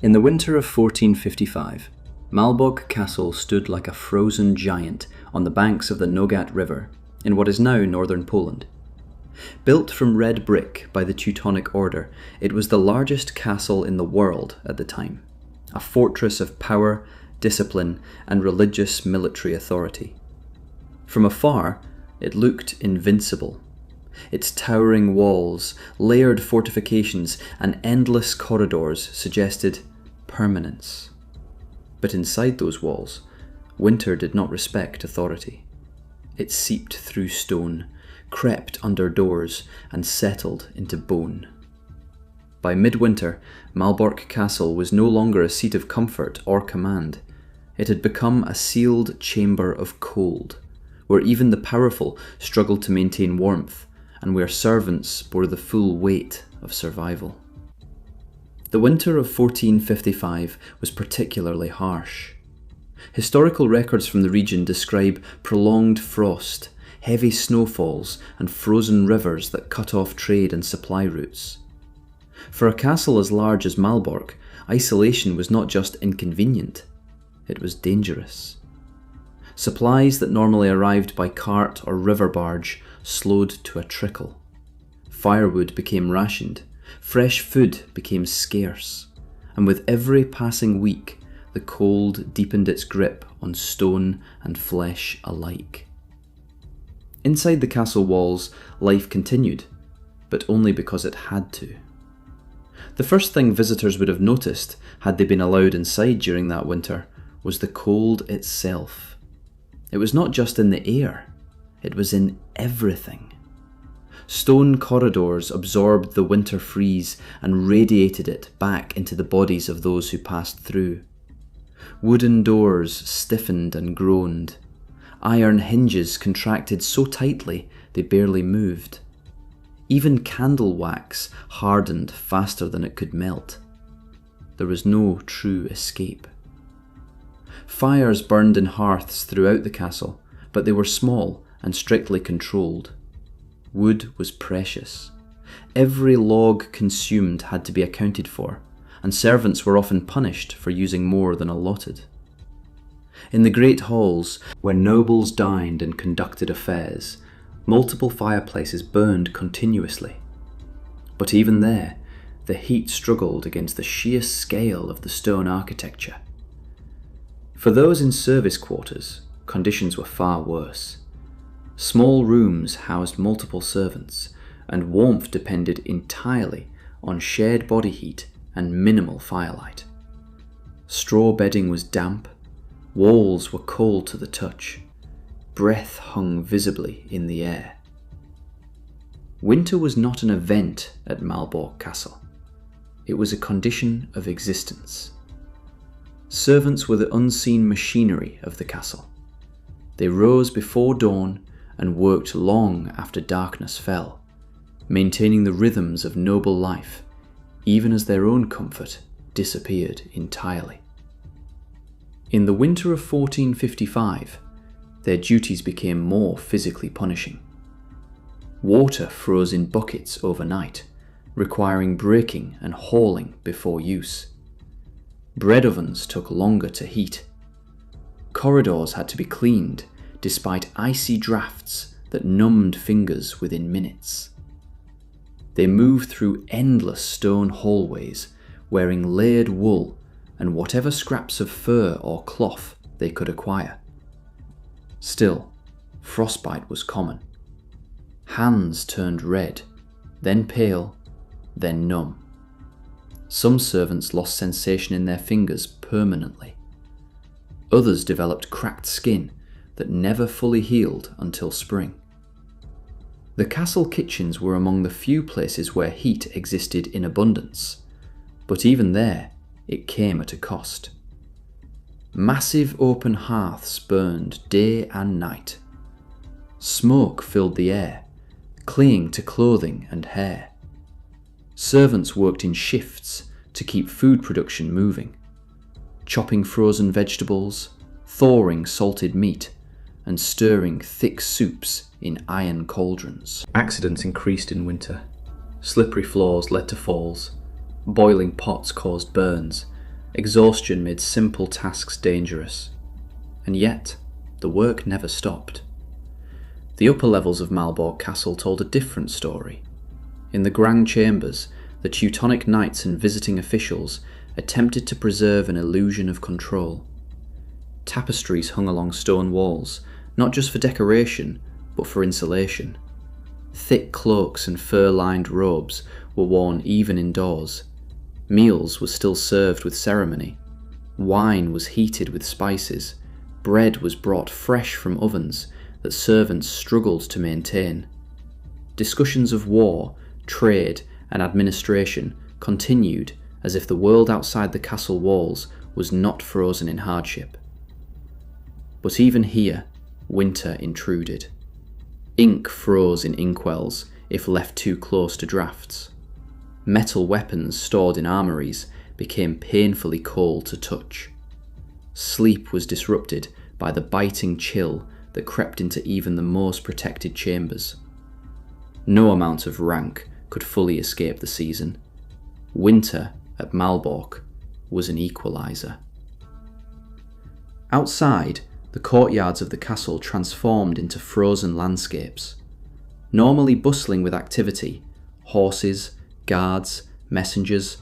In the winter of 1455, Malbork Castle stood like a frozen giant on the banks of the Nogat River in what is now northern Poland. Built from red brick by the Teutonic order, it was the largest castle in the world at the time, a fortress of power, discipline, and religious military authority. From afar, it looked invincible. Its towering walls, layered fortifications, and endless corridors suggested permanence. But inside those walls, winter did not respect authority. It seeped through stone, crept under doors, and settled into bone. By midwinter, Malbork Castle was no longer a seat of comfort or command. It had become a sealed chamber of cold, where even the powerful struggled to maintain warmth, and where servants bore the full weight of survival. The winter of 1455 was particularly harsh. Historical records from the region describe prolonged frost, heavy snowfalls, and frozen rivers that cut off trade and supply routes. For a castle as large as Malbork, isolation was not just inconvenient, it was dangerous. Supplies that normally arrived by cart or river barge slowed to a trickle. Firewood became rationed, fresh food became scarce, and with every passing week, the cold deepened its grip on stone and flesh alike. Inside the castle walls, life continued, but only because it had to. The first thing visitors would have noticed, had they been allowed inside during that winter, was the cold itself. It was not just in the air, it was in everything. Stone corridors absorbed the winter freeze and radiated it back into the bodies of those who passed through. Wooden doors stiffened and groaned. Iron hinges contracted so tightly they barely moved. Even candle wax hardened faster than it could melt. There was no true escape. Fires burned in hearths throughout the castle, but they were small and strictly controlled. Wood was precious. Every log consumed had to be accounted for, and servants were often punished for using more than allotted. In the great halls, where nobles dined and conducted affairs, multiple fireplaces burned continuously. But even there, the heat struggled against the sheer scale of the stone architecture. For those in service quarters, conditions were far worse. Small rooms housed multiple servants, and warmth depended entirely on shared body heat and minimal firelight. Straw bedding was damp, walls were cold to the touch, breath hung visibly in the air. Winter was not an event at Malbork Castle. It was a condition of existence. Servants were the unseen machinery of the castle. They rose before dawn and worked long after darkness fell, maintaining the rhythms of noble life, even as their own comfort disappeared entirely. In the winter of 1455, their duties became more physically punishing. Water froze in buckets overnight, requiring breaking and hauling before use. Bread ovens took longer to heat. Corridors had to be cleaned, despite icy drafts that numbed fingers within minutes. They moved through endless stone hallways, wearing layered wool and whatever scraps of fur or cloth they could acquire. Still, frostbite was common. Hands turned red, then pale, then numb. Some servants lost sensation in their fingers permanently. Others developed cracked skin that never fully healed until spring. The castle kitchens were among the few places where heat existed in abundance, but even there, it came at a cost. Massive open hearths burned day and night. Smoke filled the air, clinging to clothing and hair. Servants worked in shifts to keep food production moving, chopping frozen vegetables, thawing salted meat, and stirring thick soups in iron cauldrons. Accidents increased in winter. Slippery floors led to falls, boiling pots caused burns, Exhaustion made simple tasks dangerous. And yet, the work never stopped. The upper levels of Malbork Castle told a different story. In the grand chambers, the Teutonic knights and visiting officials attempted to preserve an illusion of control. Tapestries hung along stone walls, not just for decoration, but for insulation. Thick cloaks and fur-lined robes were worn even indoors. Meals were still served with ceremony. Wine was heated with spices. Bread was brought fresh from ovens that servants struggled to maintain. Discussions of war, trade, and administration continued as if the world outside the castle walls was not frozen in hardship. But even here, winter intruded. Ink froze in inkwells if left too close to drafts. Metal weapons stored in armories became painfully cold to touch. Sleep was disrupted by the biting chill that crept into even the most protected chambers. No amount of rank could fully escape the season. Winter at Malbork was an equalizer. Outside, the courtyards of the castle transformed into frozen landscapes. Normally bustling with activity, horses, guards, messengers,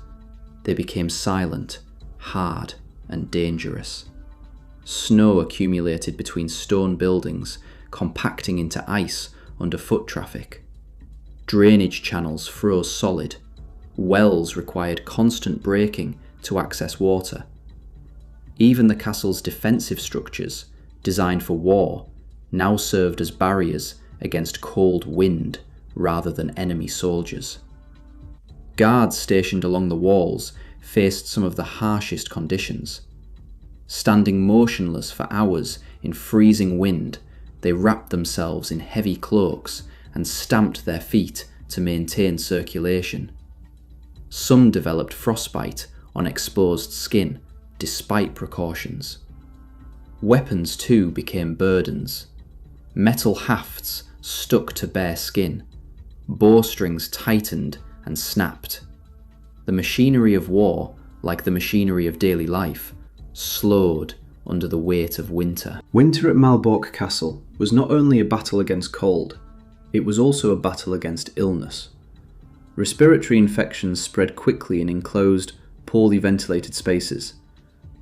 they became silent, hard, and dangerous. Snow accumulated between stone buildings, compacting into ice under foot traffic. Drainage channels froze solid. Wells required constant braking to access water. Even the castle's defensive structures, designed for war, now served as barriers against cold wind rather than enemy soldiers. Guards stationed along the walls faced some of the harshest conditions. Standing motionless for hours in freezing wind, they wrapped themselves in heavy cloaks and stamped their feet to maintain circulation. Some developed frostbite on exposed skin, despite precautions. Weapons too became burdens. Metal hafts stuck to bare skin. Bowstrings tightened and snapped. The machinery of war, like the machinery of daily life, slowed under the weight of winter. Winter at Malbork Castle was not only a battle against cold, it was also a battle against illness. Respiratory infections spread quickly in enclosed, poorly ventilated spaces.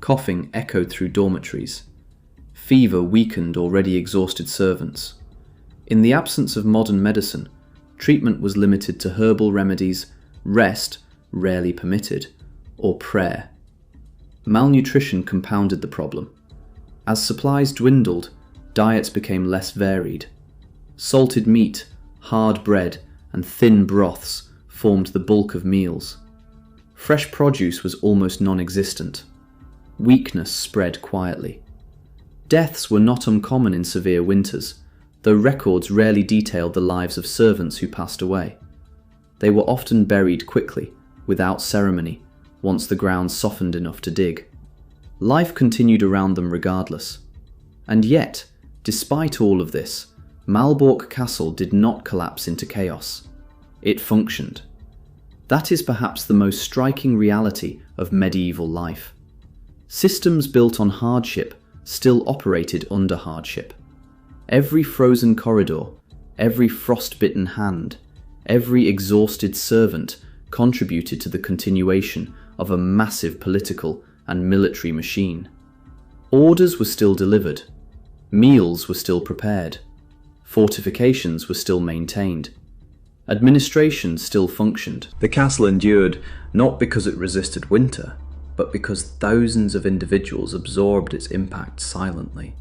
Coughing echoed through dormitories. Fever weakened already exhausted servants. In the absence of modern medicine, treatment was limited to herbal remedies, rest, rarely permitted, or prayer. Malnutrition compounded the problem. As supplies dwindled, diets became less varied. Salted meat, hard bread, and thin broths formed the bulk of meals. Fresh produce was almost non-existent. Weakness spread quietly. Deaths were not uncommon in severe winters, though records rarely detailed the lives of servants who passed away. They were often buried quickly, without ceremony, once the ground softened enough to dig. Life continued around them regardless. And yet, despite all of this, Malbork Castle did not collapse into chaos. It functioned. That is perhaps the most striking reality of medieval life. Systems built on hardship still operated under hardship. Every frozen corridor, every frostbitten hand, every exhausted servant contributed to the continuation of a massive political and military machine. Orders were still delivered. Meals were still prepared. Fortifications were still maintained. Administration still functioned. The castle endured not because it resisted winter, but because thousands of individuals absorbed its impact silently.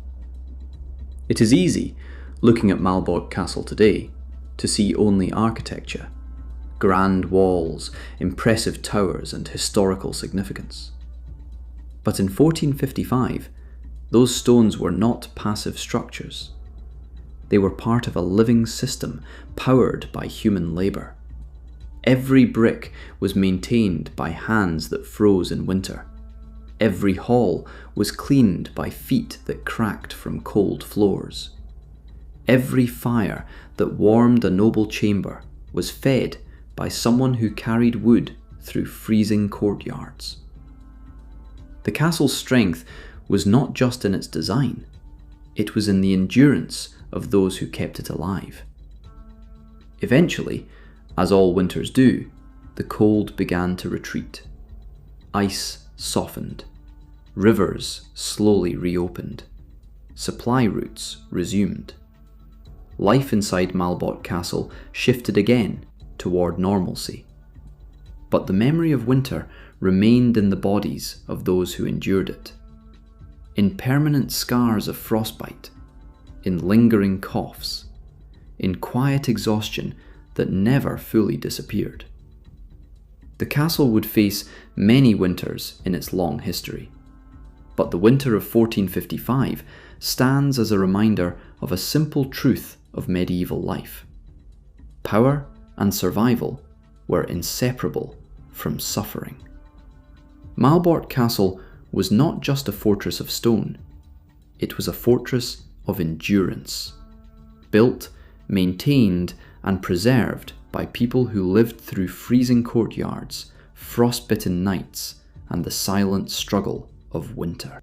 It is easy, looking at Malbork Castle today, to see only architecture, grand walls, impressive towers, and historical significance. But in 1455, those stones were not passive structures. They were part of a living system powered by human labour. Every brick was maintained by hands that froze in winter. Every hall was cleaned by feet that cracked from cold floors. Every fire that warmed a noble chamber was fed by someone who carried wood through freezing courtyards. The castle's strength was not just in its design, it was in the endurance of those who kept it alive. Eventually, as all winters do, the cold began to retreat. Ice softened. Rivers slowly reopened. Supply routes resumed. Life inside Malbork Castle shifted again toward normalcy. But the memory of winter remained in the bodies of those who endured it, in permanent scars of frostbite, in lingering coughs, in quiet exhaustion that never fully disappeared. The castle would face many winters in its long history, but the winter of 1455 stands as a reminder of a simple truth of medieval life. Power and survival were inseparable from suffering. Malbork Castle was not just a fortress of stone, it was a fortress of endurance, built, maintained, and preserved by people who lived through freezing courtyards, frostbitten nights, and the silent struggle of winter.